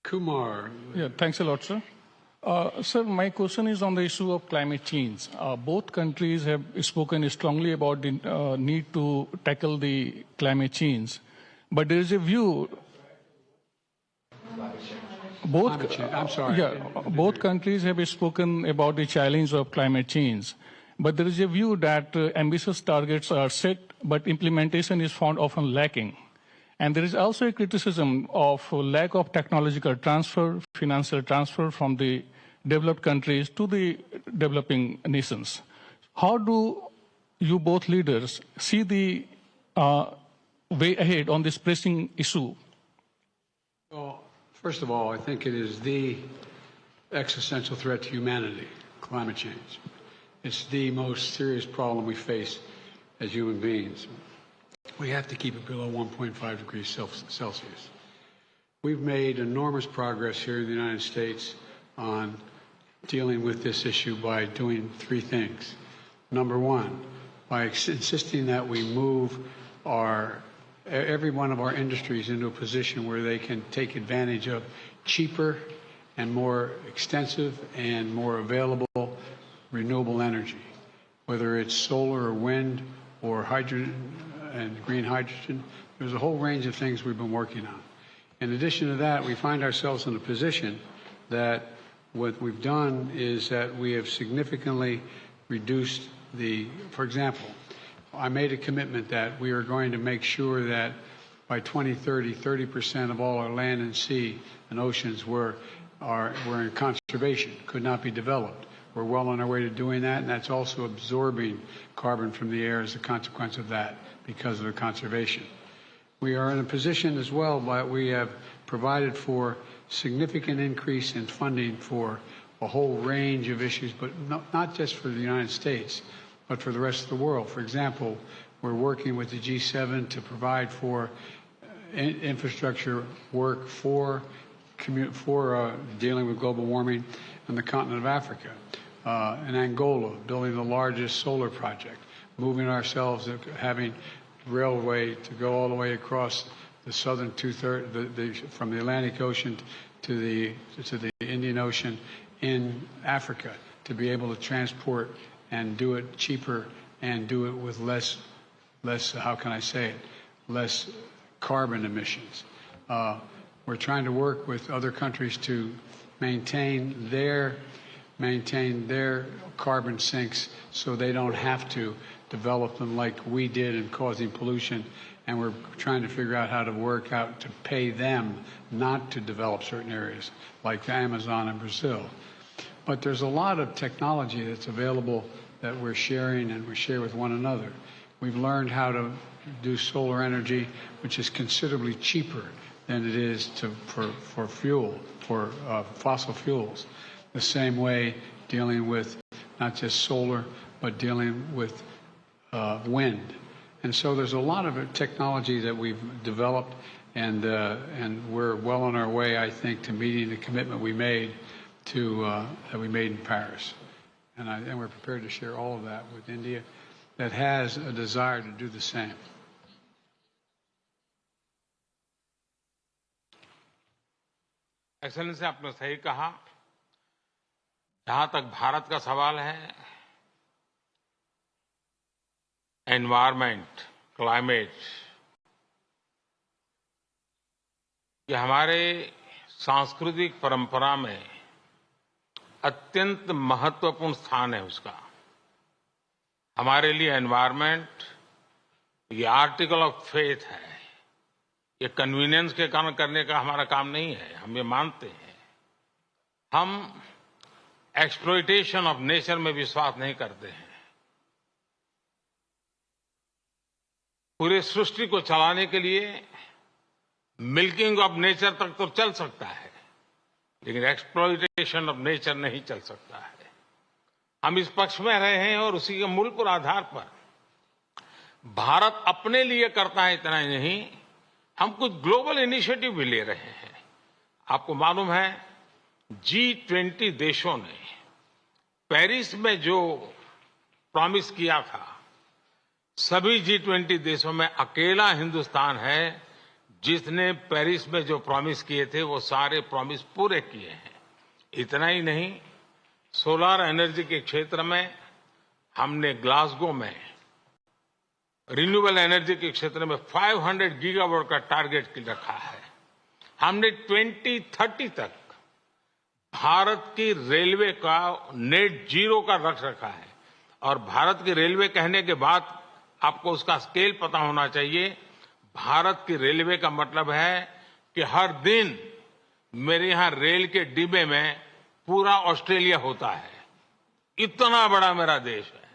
Kumar. Yeah, thanks a lot, sir. Sir, my question is on the issue of climate change. Both countries have spoken strongly about the need to tackle the climate change, but there is a view. Climate change. I'm sorry. Yeah, both countries have spoken about the challenge of climate change, but there is a view that ambitious targets are set, but implementation is found often lacking. And there is also a criticism of lack of technological transfer, financial transfer from the developed countries to the developing nations. How do you both leaders see the way ahead on this pressing issue? Well, first of all, I think it is the existential threat to humanity, climate change. It's the most serious problem we face as human beings. We have to keep it below 1.5 degrees Celsius. We've made enormous progress here in the United States on dealing with this issue by doing three things. Number one, by insisting that we move every one of our industries into a position where they can take advantage of cheaper and more extensive and more available renewable energy, whether it's solar or wind or hydrogen and green hydrogen. There's a whole range of things we've been working on. In addition to that, we find ourselves in a position that what we've done is that we have significantly reduced for example, I made a commitment that we are going to make sure that by 2030, 30% of all our land and sea and oceans were in conservation, could not be developed. We're well on our way to doing that, and that's also absorbing carbon from the air as a consequence of that because of the conservation. We are in a position as well, but we have provided for significant increase in funding for a whole range of issues, but not just for the United States, but for the rest of the world. For example, we're working with the G7 to provide for infrastructure work for dealing with global warming on the continent of Africa. In Angola, building the largest solar project, moving ourselves, having railway to go all the way across the southern from the Atlantic Ocean to the Indian Ocean in Africa, to be able to transport and do it cheaper and do it with less, how can I say it, less carbon emissions. We're trying to work with other countries to maintain their carbon sinks so they don't have to develop them like we did in causing pollution. And we're trying to figure out how to work out to pay them not to develop certain areas like the Amazon and Brazil. But there's a lot of technology that's available that we're sharing and we share with one another. We've learned how to do solar energy, which is considerably cheaper than it is for fossil fuels. The same way dealing with not just solar, but dealing with wind. And so there's a lot of technology that we've developed, and we're well on our way, I think, to meeting the commitment we made that we made in Paris. And we're prepared to share all of that with India that has a desire to do the same. Excellency, आपने सही कहा। जहां तक भारत का सवाल है, environment, climate, ये हमारे सांस्कृतिक परंपरा में अत्यंत महत्वपूर्ण स्थान है उसका। हमारे लिए एनवायरमेंट ये आर्टिकल ऑफ फेथ है। ये कन्वीनियंस के कारण करने का हमारा काम नहीं है, हम ये मानते हैं। हम एक्सप्लॉइटेशन ऑफ नेचर में विश्वास नहीं करते हैं। पूरे सृष्टि को चलाने के लिए मिल्किंग ऑफ नेचर तक तो चल सकता है, लेकिन एक्सप्लॉइटेशन ऑफ नेचर नहीं चल सकता है। हम इस पक्ष में रहे हैं और उसी के मूल पर आधार पर भारत अपने लिए करता है, इतना ही नहीं, हम कुछ ग्लोबल इनिशिएटिव भी ले रहे हैं। आपको मालूम है, G20 देशों ने पेरिस में जो प्रॉमिस किया था, सभी G20 देशों में अकेला हिंदुस्तान है जिसने पेरिस में जो प्रॉमिस किए थे वो सारे प्रॉमिस पूरे किए हैं। इतना ही नहीं, सोलर एनर्जी के क्षेत्र में हमने ग्लासगो में रिन्यूएबल एनर्जी के क्षेत्र में 500 गीगावाट का टारगेट रखा है। हमने 2030 तक भारत की रेलवे का नेट जीरो का लक्ष्य रखा है। और भारत की रेलवे कहने के बाद आपको उसका स्केल पता होना चाहिए। भारत की रेलवे का मतलब है कि हर दिन मेरे यहां रेल के डिब्बे में पूरा ऑस्ट्रेलिया होता है। इतना बड़ा मेरा देश है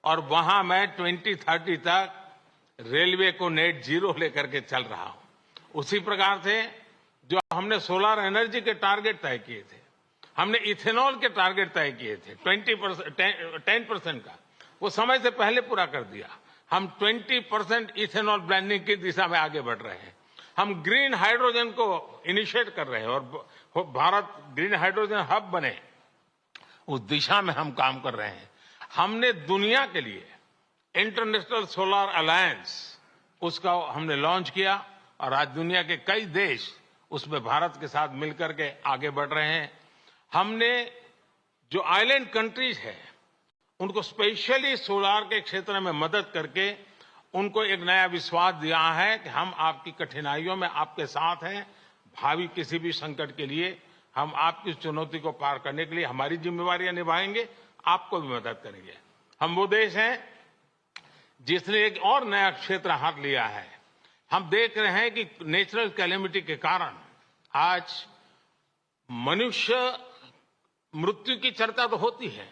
और वहां मैं 2030 तक रेलवे को नेट जीरो लेकर के चल रहा हूं। उसी प्रकार से जो हमने सोलर एनर्जी के टारगेट तय किए थे, हमने इथेनॉल के टारगेट तय किए थे 10% का, वो समय से पहले पूरा कर दिया। हम 20% इथेनॉल ब्लेंडिंग की दिशा में आगे बढ़ रहे हैं। हम ग्रीन हाइड्रोजन को इनिशिएट कर रहे हैं और भारत ग्रीन हाइड्रोजन हब बने, उस दिशा में हम काम कर रहे हैं। हमने दुनिया के लिए इंटरनेशनल सोलर अलायंस उसका हमने लॉन्च किया और आज दुनिया के कई देश उसमें भारत के साथ मिलकर के आगे बढ़ रहे हैं। हमने जो आइलैंड कंट्रीज है उनको स्पेशली सोलार के क्षेत्र में मदद करके उनको एक नया विश्वास दिया है कि हम आपकी कठिनाइयों में आपके साथ हैं। भावी किसी भी संकट के लिए हम आपकी चुनौती को पार करने के लिए हमारी जिम्मेवारियां निभाएंगे, आपको भी मदद करेंगे। हम वो देश हैं जिसने एक और नया क्षेत्र हाथ लिया है। हम देख रहे हैं कि नेचुरल कैलेमिटी के कारण आज मनुष्य मृत्यु की चर्चा तो होती है,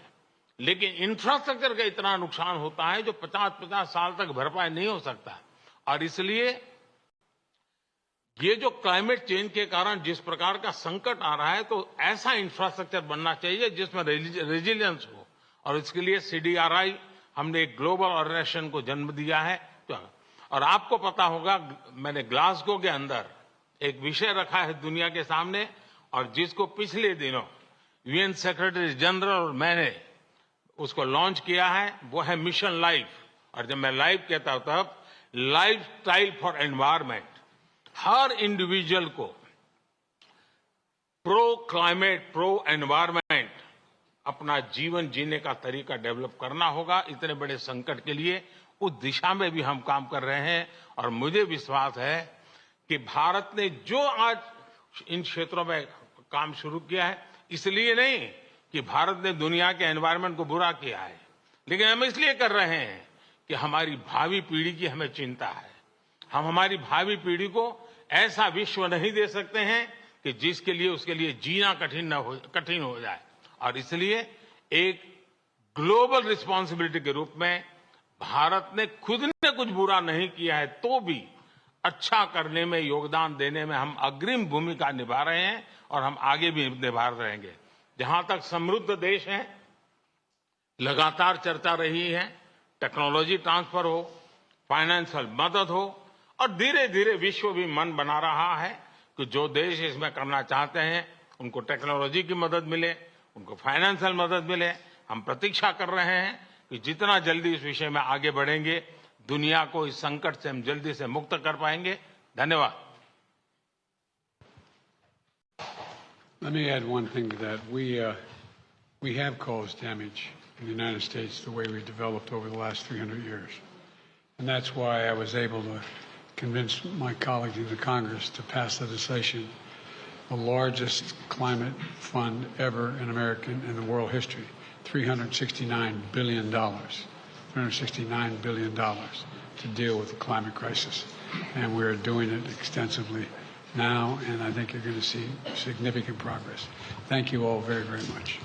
लेकिन इंफ्रास्ट्रक्चर का इतना नुकसान होता है जो 50-50 साल तक भरपाई नहीं हो सकता। और इसलिए ये जो क्लाइमेट चेंज के कारण जिस प्रकार का संकट आ रहा है, तो ऐसा इंफ्रास्ट्रक्चर बनना चाहिए जिसमें रेजिलियंस हो। और इसके लिए CDRI हमने एक ग्लोबल ऑर्गेनाइजेशन को जन्म दिया है। और आपको पता होगा, मैंने ग्लासगो के अंदर एक विषय रखा है दुनिया के सामने, और जिसको पिछले दिनों UN सेक्रेटरी जनरल और मैंने उसको लॉन्च किया है, वो है मिशन लाइफ। और जब मैं लाइफ कहता हूं तब life style for environment. Her individual को प्रो क्लाइमेट, प्रो एनवायरमेंट अपना जीवन जीने का तरीका डेवलप करना होगा। इतने बड़े संकट के लिए उस दिशा में भी हम काम कर रहे हैं। और मुझे विश्वास है कि भारत ने जो आज इन क्षेत्रों में काम शुरू किया है, इसलिए नहीं कि भारत ने दुनिया के एनवायरमेंट को बुरा किया है, लेकिन हम इसलिए कर रहे हैं कि हमारी भावी पीढ़ी की हमें चिंता है। हम हमारी भावी पीढ़ी को ऐसा विश्व नहीं दे सकते हैं कि जिसके लिए उसके लिए जीना कठिन हो जाए। और इसलिए एक ग्लोबल रिस्पॉन्सिबिलिटी के रूप में भारत ने खुद ने कुछ बुरा नहीं किया है तो भी अच्छा करने में, योगदान देने में हम अग्रिम भूमिका निभा रहे हैं और हम आगे भी निभा रहेंगे। जहां तक समृद्ध देश है, लगातार चर्चा रही है, टेक्नोलॉजी ट्रांसफर हो, फाइनेंशियल मदद हो, और धीरे धीरे विश्व भी मन बना रहा है कि जो देश इसमें करना चाहते हैं उनको टेक्नोलॉजी की मदद मिले, उनको फाइनेंशियल मदद मिले। हम प्रतीक्षा कर रहे हैं कि जितना जल्दी इस विषय में आगे बढ़ेंगे, दुनिया को इस संकट से हम जल्दी से मुक्त कर पाएंगे। धन्यवाद। Let me add one thing to that. We have caused damage in the United States the way we developed over the last 300 years. And that's why I was able to convince my colleagues in the Congress to pass legislation, the largest climate fund ever in American and in world history, $369 billion. $369 billion to deal with the climate crisis. And we're doing it extensively now, and I think you're going to see significant progress. Thank you all very, very much.